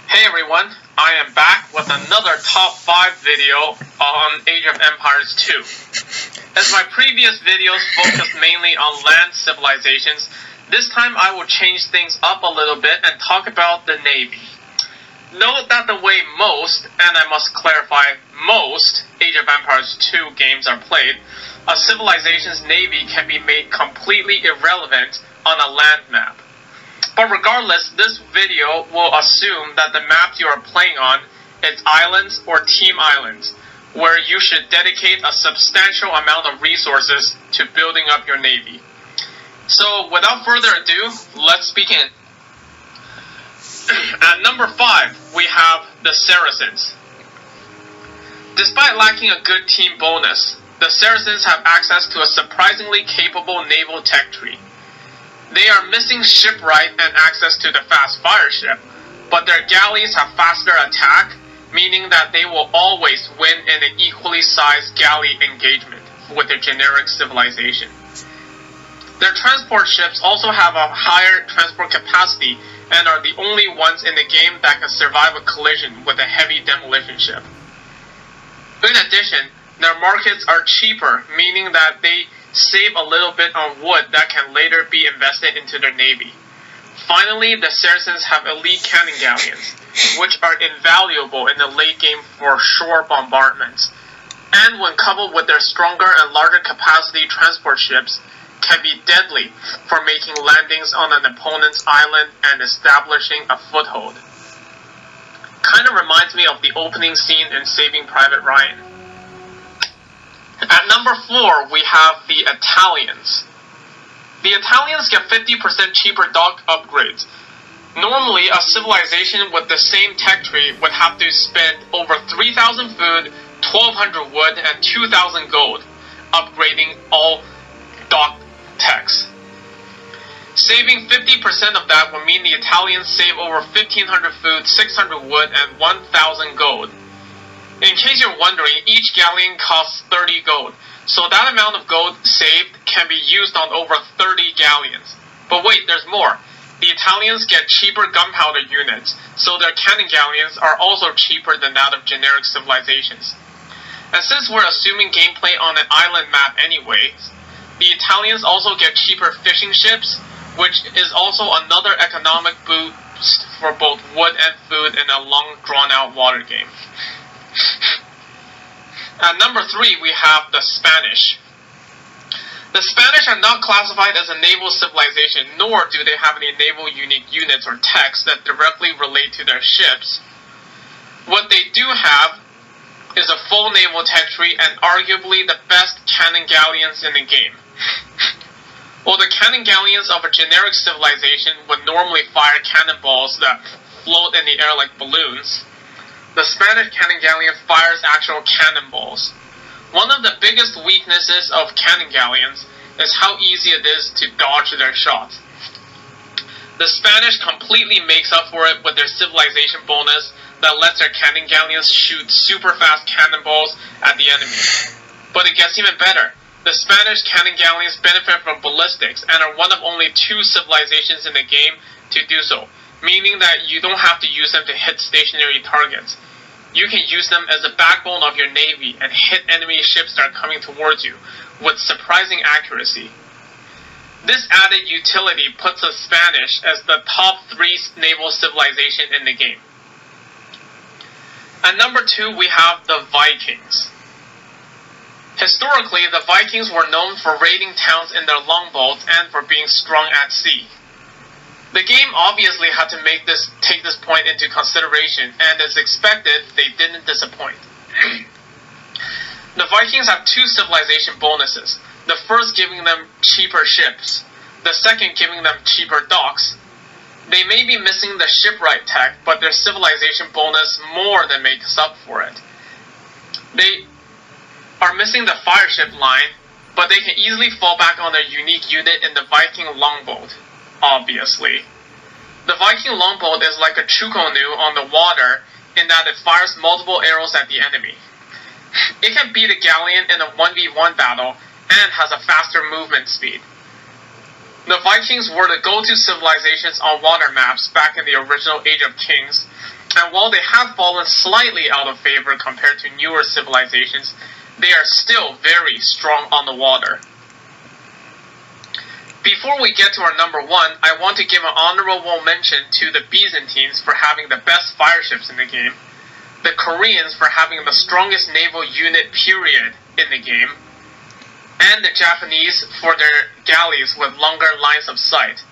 Hey everyone, I am back with another top 5 video on Age of Empires 2. As my previous videos focused mainly on land civilizations, this time I will change things up a little bit and talk about the Navy. Note that the way most, and I must clarify, most Age of Empires 2 games are played, a civilization's navy can be made completely irrelevant on a land map. But regardless, this video will assume that the map you are playing on is islands or team islands, where you should dedicate a substantial amount of resources to building up your navy. So without further ado, let's begin. At number 5, we have the Saracens. Despite lacking a good team bonus, the Saracens have access to a surprisingly capable naval tech tree. They are missing shipwright and access to the fast fire ship, but their galleys have faster attack, meaning that they will always win in an equally sized galley engagement with their generic civilization. Their transport ships also have a higher transport capacity and are the only ones in the game that can survive a collision with a heavy demolition ship. In addition, their markets are cheaper, meaning that they save a little bit on wood that can later be invested into their navy. Finally, the Saracens have elite cannon galleons, which are invaluable in the late game for shore bombardments, and when coupled with their stronger and larger capacity transport ships, can be deadly for making landings on an opponent's island and establishing a foothold. Kinda reminds me of the opening scene in Saving Private Ryan. At number 4, we have the Italians. The Italians get 50% cheaper dock upgrades. Normally, a civilization with the same tech tree would have to spend over 3,000 food, 1,200 wood, and 2,000 gold, upgrading all dock techs. Saving 50% of that would mean the Italians save over 1,500 food, 600 wood, and 1,000 gold. In case you're wondering, each galleon costs 30 gold, so that amount of gold saved can be used on over 30 galleons. But wait, there's more. The Italians get cheaper gunpowder units, so their cannon galleons are also cheaper than that of generic civilizations. And since we're assuming gameplay on an island map anyways, the Italians also get cheaper fishing ships, which is also another economic boost for both wood and food in a long drawn-out water game. At number 3, we have the Spanish. The Spanish are not classified as a naval civilization, nor do they have any naval unique units or techs that directly relate to their ships. What they do have is a full naval tech tree and arguably the best cannon galleons in the game. While the cannon galleons of a generic civilization would normally fire cannonballs that float in the air like balloons, the Spanish cannon galleon fires actual cannonballs. One of the biggest weaknesses of cannon galleons is how easy it is to dodge their shots. The Spanish completely makes up for it with their civilization bonus that lets their cannon galleons shoot super fast cannonballs at the enemy. But it gets even better. The Spanish cannon galleons benefit from ballistics and are one of only 2 civilizations in the game to do so, meaning that you don't have to use them to hit stationary targets. You can use them as the backbone of your navy and hit enemy ships that are coming towards you with surprising accuracy. This added utility puts the Spanish as the top 3 naval civilization in the game. At number 2, we have the Vikings. Historically, the Vikings were known for raiding towns in their longboats and for being strong at sea. The game obviously had to take this point into consideration, and as expected, they didn't disappoint. The Vikings have 2 civilization bonuses, the first giving them cheaper ships, the second giving them cheaper docks. They may be missing the shipwright tech, but their civilization bonus more than makes up for it. They are missing the fire ship line, but they can easily fall back on their unique unit in the Viking longboat. Obviously. The Viking longboat is like a chukonu on the water in that it fires multiple arrows at the enemy. It can beat a galleon in a 1v1 battle and has a faster movement speed. The Vikings were the go-to civilizations on water maps back in the original Age of Kings, And while they have fallen slightly out of favor compared to newer civilizations, they are still very strong on the water. Before we get to our number 1, I want to give an honorable mention to the Byzantines for having the best fireships in the game, the Koreans for having the strongest naval unit period in the game, and the Japanese for their galleys with longer lines of sight.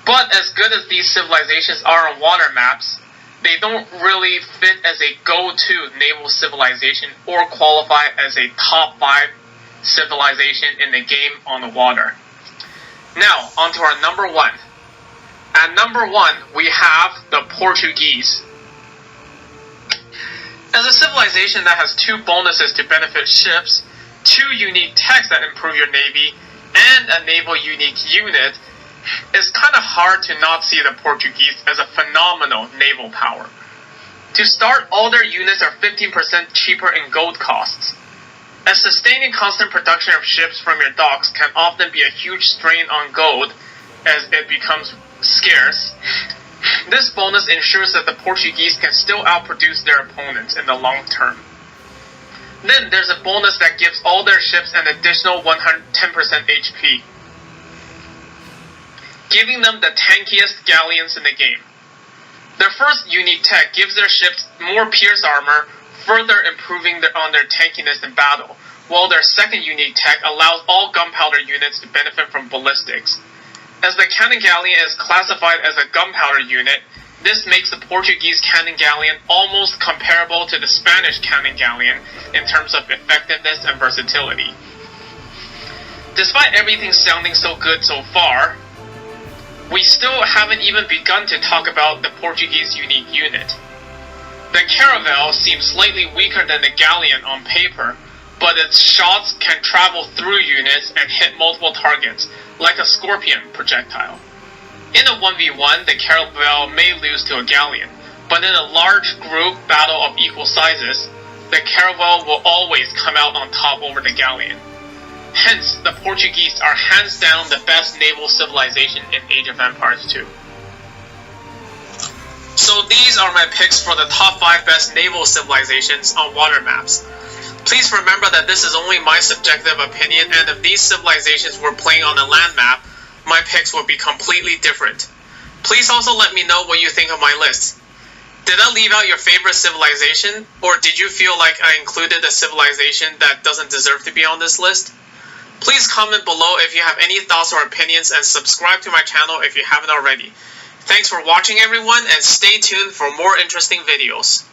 But as good as these civilizations are on water maps, they don't really fit as a go-to naval civilization or qualify as a top 5 civilization in the game on the water. Now, on to our number 1. At number 1, we have the Portuguese. As a civilization that has 2 bonuses to benefit ships, 2 unique techs that improve your navy, and a naval unique unit, it's kind of hard to not see the Portuguese as a phenomenal naval power. To start, all their units are 15% cheaper in gold costs. As sustaining constant production of ships from your docks can often be a huge strain on gold as it becomes scarce, this bonus ensures that the Portuguese can still outproduce their opponents in the long term. Then there's a bonus that gives all their ships an additional 10% HP, giving them the tankiest galleons in the game. Their first unique tech gives their ships more pierce armor, further improving on their tankiness in battle, while their second unique tech allows all gunpowder units to benefit from ballistics. As the cannon galleon is classified as a gunpowder unit, this makes the Portuguese cannon galleon almost comparable to the Spanish cannon galleon in terms of effectiveness and versatility. Despite everything sounding so good so far, we still haven't even begun to talk about the Portuguese unique unit. The Caravel seems slightly weaker than the galleon on paper, but its shots can travel through units and hit multiple targets, like a scorpion projectile. In a 1v1, the Caravel may lose to a galleon, but in a large group battle of equal sizes, the Caravel will always come out on top over the galleon. Hence, the Portuguese are hands down the best naval civilization in Age of Empires 2. So these are my picks for the top 5 best naval civilizations on water maps. Please remember that this is only my subjective opinion, and if these civilizations were playing on a land map, my picks would be completely different. Please also let me know what you think of my list. Did I leave out your favorite civilization, or did you feel like I included a civilization that doesn't deserve to be on this list? Please comment below if you have any thoughts or opinions, and subscribe to my channel if you haven't already. Thanks for watching everyone, and stay tuned for more interesting videos.